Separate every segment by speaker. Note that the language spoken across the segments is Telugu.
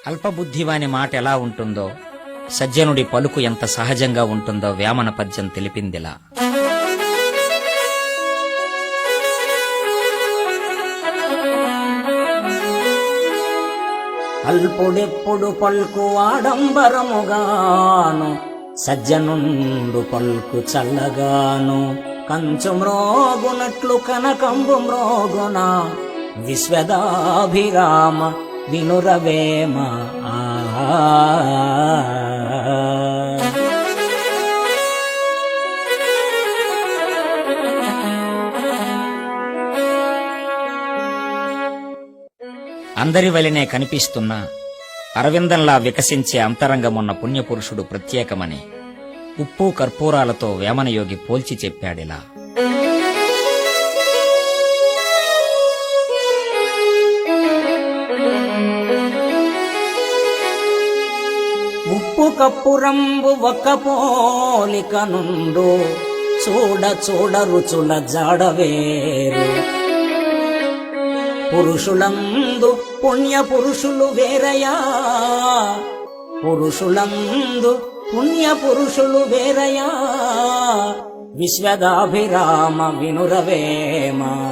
Speaker 1: అల్పబుద్ధివాని మాట ఎలా ఉంటుందో, సజ్జనుడి పలుకు ఎంత సహజంగా ఉంటుందో వేమన పద్యం తెలిపిందిలా. అల్పుడెప్పుడు పల్కు ఆడంబరముగాను, సజ్జనుండు పల్కు చల్లగాను. కంచు మ్రోగునట్లు కనకంబు మ్రోగున, విశ్వదాభిరామ వినురవేమ. అందరి వలనే కనిపిస్తున్న అరవిందంలా వికసించే అంతరంగమున్న పుణ్యపురుషుడు ప్రత్యేకమని ఉప్పు కర్పూరాలతో వేమనయోగి పోల్చి చెప్పాడిలా. ఉప్పు కప్పురంబు ఒక్క పోలిక నుండు, చూడ చూడ రుచుల జాడవేరు. పురుషులందు పుణ్య పురుషులు వేరయా, పురుషులందు పుణ్య పురుషులు వేరయా. విశ్వదాభిరామ వినురవేమ.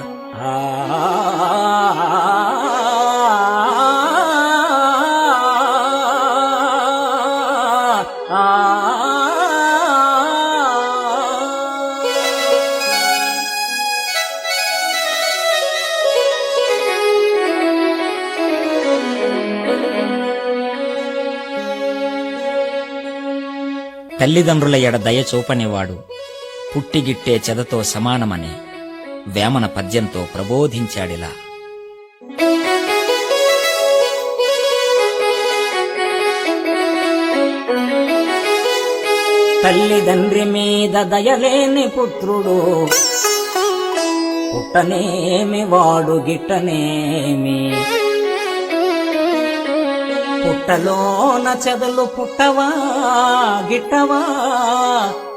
Speaker 1: తల్లిదండ్రుల ఎడ దయ చూపనివాడు పుట్టిగిట్టే చెదతో సమానమని వేమన పద్యంతో ప్రబోధించాడిలా. తల్లిదండ్రి మీద దయలేని పుత్రుడు, పుట్టనేమి వాడు గిట్టనేమి. పుట్టలోన చెదలు పుట్టవా గిట్టవా.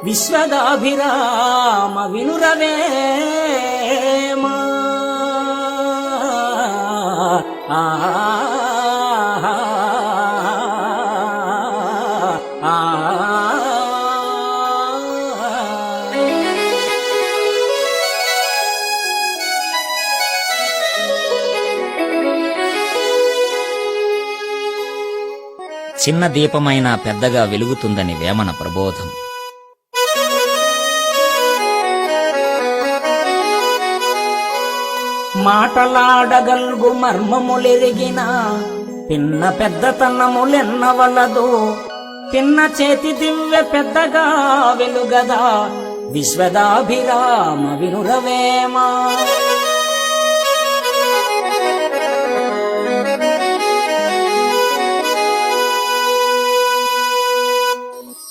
Speaker 1: విశ్వదాభిరామ వినురవేమ. చిన్న దీపమైనా పెద్దగా వెలుగుతుందని వేమన ప్రబోధం. మాటలాడగల్గు మర్మములెరిగిన పిన్న పెద్దతనములెన్నవలదు. పిన్న చేతి దివ్య పెద్దగా వెలుగదా. విశ్వదాభిరామ వినురవేమ.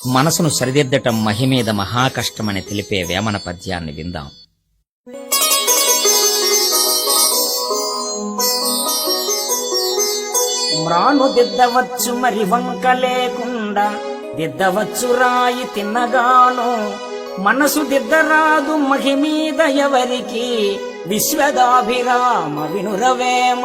Speaker 1: మనసును సరిదిద్దటం మహిమీద మహాకష్టమని తెలిపే వేమన పద్యాన్ని విందాం. మ్రాను దిద్దవచ్చు మరి వంక లేకుండా, దిద్దవచ్చు రాయి తిన్నగాను. మనసు దిద్దరాదు మహిమీద ఎవరికి. విశ్వదాభిరామ వినురవేమ.